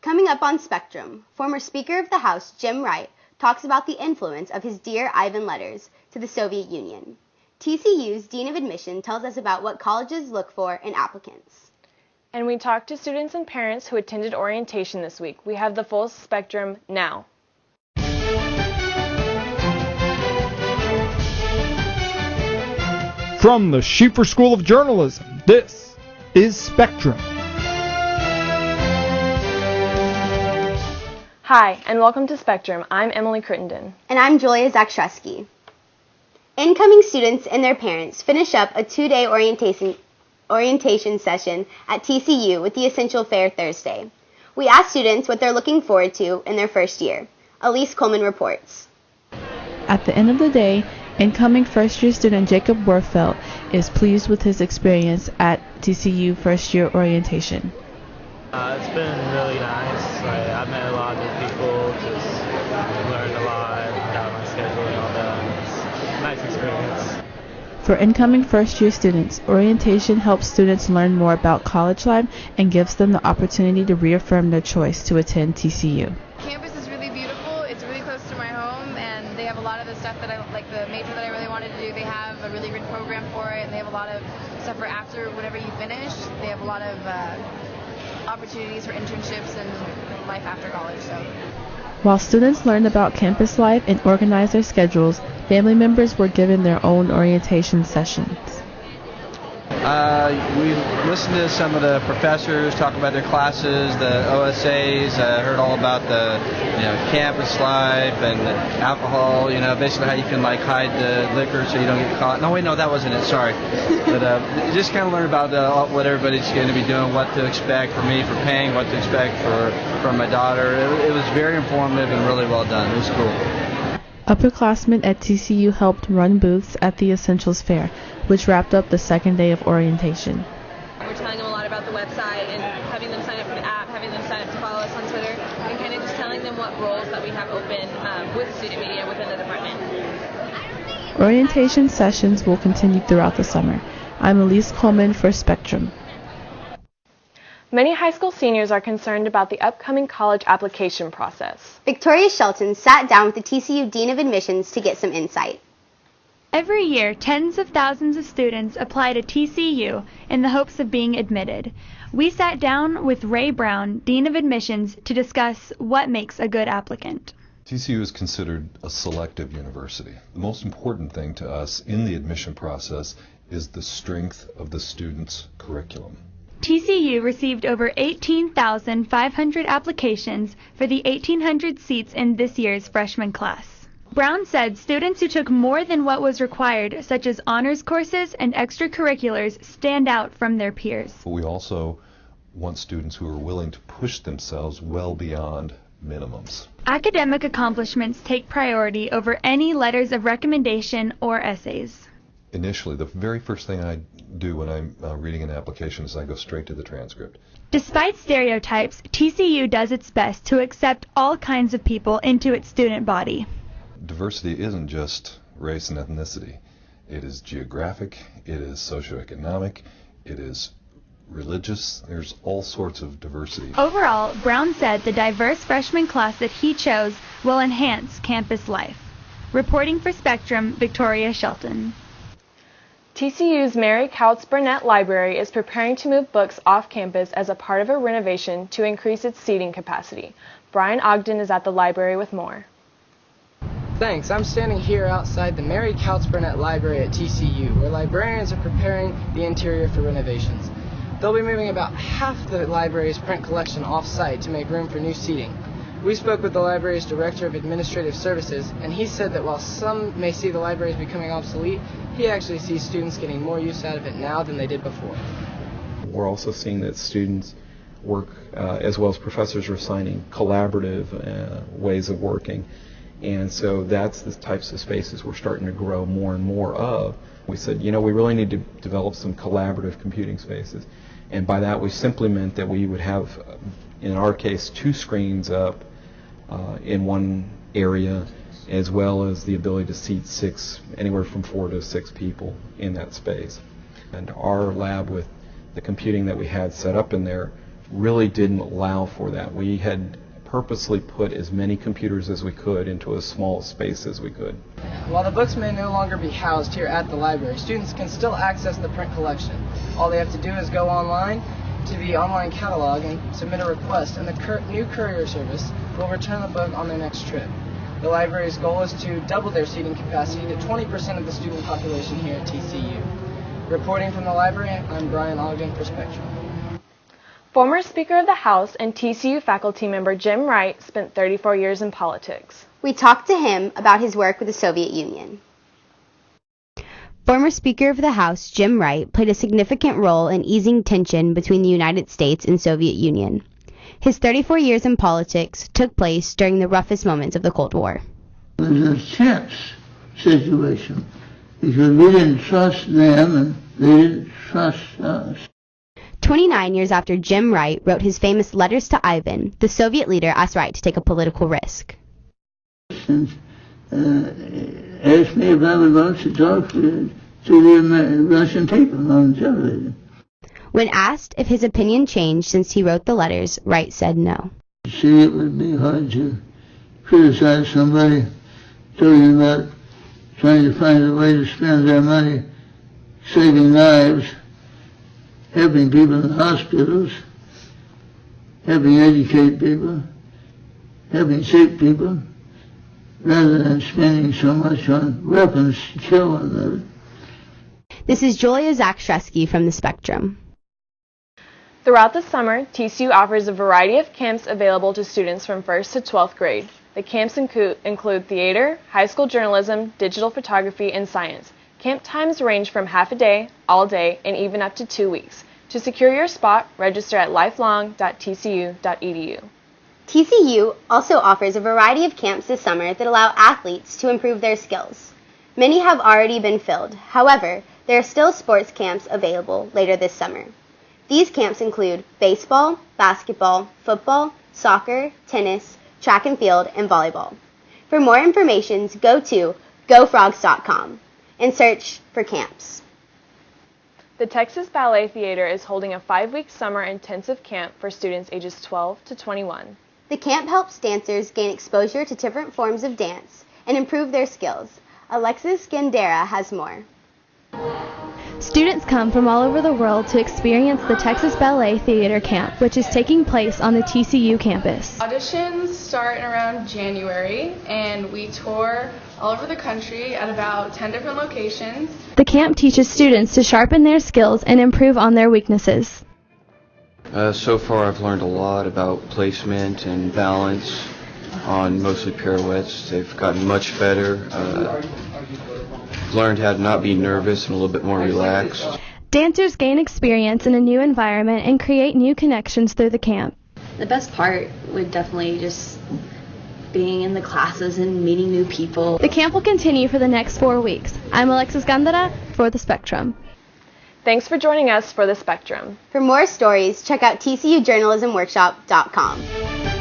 Coming up on Spectrum, former Speaker of the House Jim Wright talks about the influence of his Dear Ivan letters to the Soviet Union. TCU's Dean of Admission tells us about what colleges look for in applicants. And we talked to students and parents who attended orientation this week. We have the full spectrum now. From the Schieffer School of Journalism, this is Spectrum. Hi, and welcome to Spectrum. I'm Emiley Crittenden. And I'm Julia Zakrzewski. Incoming students and their parents finish up a 2-day orientation session at TCU with the Essential Fair Thursday. We asked students what they're looking forward to in their first year. Elise Coleman reports. At the end of the day, incoming first-year student Jacob Warfelt is pleased with his experience at TCU first-year orientation. It's been really nice. I've met a lot of new people, just learned a lot, got my schedule and all that. It's a nice experience. For incoming first-year students, orientation helps students learn more about college life and gives them the opportunity to reaffirm their choice to attend TCU. Campus is really beautiful. It's really close to my home, and they have a lot of the stuff that I like, the major that I really wanted to do. They have a really good program for it, and they have a lot of stuff for after whenever you finish. They have a lot of opportunities for internships and life after college. So, while students learned about campus life and organized their schedules, family members were given their own orientation sessions. We listened to some of the professors talk about their classes, the OSAs, heard all about the campus life and alcohol, basically how you can hide the liquor so you don't get caught. No, wait, no, that wasn't it, sorry. But just kind of learn about what everybody's going to be doing, what to expect for me for paying, what to expect from my daughter. It was very informative and really well done. It was cool. Upperclassmen at TCU helped run booths at the Essentials Fair, which wrapped up the second day of orientation. We're telling them a lot about the website and having them sign up for the app, having them sign up to follow us on Twitter, and kind of just telling them what roles that we have open with student media within the department. Orientation sessions will continue throughout the summer. I'm Elise Coleman for Spectrum. Many high school seniors are concerned about the upcoming college application process. Victoria Shelton sat down with the TCU Dean of Admissions to get some insight. Every year, tens of thousands of students apply to TCU in the hopes of being admitted. We sat down with Ray Brown, Dean of Admissions, to discuss what makes a good applicant. TCU is considered a selective university. The most important thing to us in the admission process is the strength of the student's curriculum. TCU received over 18,500 applications for the 1,800 seats in this year's freshman class. Brown said students who took more than what was required, such as honors courses and extracurriculars, stand out from their peers. But we also want students who are willing to push themselves well beyond minimums. Academic accomplishments take priority over any letters of recommendation or essays. Initially, the very first thing I do when I'm reading an application is I go straight to the transcript. Despite stereotypes, TCU does its best to accept all kinds of people into its student body. Diversity isn't just race and ethnicity. It is geographic, it is socioeconomic, it is religious. There's all sorts of diversity. Overall, Brown said the diverse freshman class that he chose will enhance campus life. Reporting for Spectrum, Victoria Shelton. TCU's Mary Couts Burnett Library is preparing to move books off campus as a part of a renovation to increase its seating capacity. Brian Ogden is at the library with more. Thanks. I'm standing here outside the Mary Couts Burnett Library at TCU, where librarians are preparing the interior for renovations. They'll be moving about half the library's print collection off-site to make room for new seating. We spoke with the library's Director of Administrative Services, and he said that while some may see the library as becoming obsolete, he actually sees students getting more use out of it now than they did before. We're also seeing that students work, as well as professors, are assigning collaborative ways of working. And so that's the types of spaces we're starting to grow more and more of. We said, we really need to develop some collaborative computing spaces. And by that we simply meant that we would have, in our case, 2 screens up in one area, as well as the ability to seat anywhere from 4 to 6 people in that space. And our lab, with the computing that we had set up in there really didn't allow for that. We had purposely put as many computers as we could into as small a space as we could. While the books may no longer be housed here at the library, students can still access the print collection. All they have to do is go online to the online catalog and submit a request, and the new courier service will return the book on their next trip. The library's goal is to double their seating capacity to 20% of the student population here at TCU. Reporting from the library, I'm Brian Ogden for Spectrum. Former Speaker of the House and TCU faculty member Jim Wright spent 34 years in politics. We talked to him about his work with the Soviet Union. Former Speaker of the House Jim Wright played a significant role in easing tension between the United States and Soviet Union. His 34 years in politics took place during the roughest moments of the Cold War. It was a tense situation because we didn't trust them and they didn't trust us. 29 years after Jim Wright wrote his famous Letters to Ivan, the Soviet leader asked Wright to take a political risk. And asked me if I would like to talk to the Russian people on television. When asked if his opinion changed since he wrote the letters, Wright said no. See, it would be hard to criticize somebody talking about trying to find a way to spend their money saving lives, helping people in hospitals, helping educate people, helping sick people, rather than spending so much on weapons to kill one another. This is Julia Zakrzewski from the Spectrum. Throughout the summer, TCU offers a variety of camps available to students from 1st to 12th grade. The camps include theater, high school journalism, digital photography, and science. Camp times range from half a day, all day, and even up to 2 weeks. To secure your spot, register at lifelong.tcu.edu. TCU also offers a variety of camps this summer that allow athletes to improve their skills. Many have already been filled. However, there are still sports camps available later this summer. These camps include baseball, basketball, football, soccer, tennis, track and field, and volleyball. For more information, go to gofrogs.com and search for camps. The Texas Ballet Theater is holding a 5-week summer intensive camp for students ages 12 to 21. The camp helps dancers gain exposure to different forms of dance and improve their skills. Alexis Gandera has more. Students come from all over the world to experience the Texas Ballet Theater Camp, which is taking place on the TCU campus. Auditions start in around January, and we tour all over the country at about 10 different locations. The camp teaches students to sharpen their skills and improve on their weaknesses. So far I've learned a lot about placement and balance on mostly pirouettes. They've gotten much better. Learned how to not be nervous and a little bit more relaxed. Dancers gain experience in a new environment and create new connections through the camp. The best part would definitely just being in the classes and meeting new people. The camp will continue for the next 4 weeks. I'm Alexis Gandara for The Spectrum. Thanks for joining us for The Spectrum. For more stories, check out tcujournalismworkshop.com.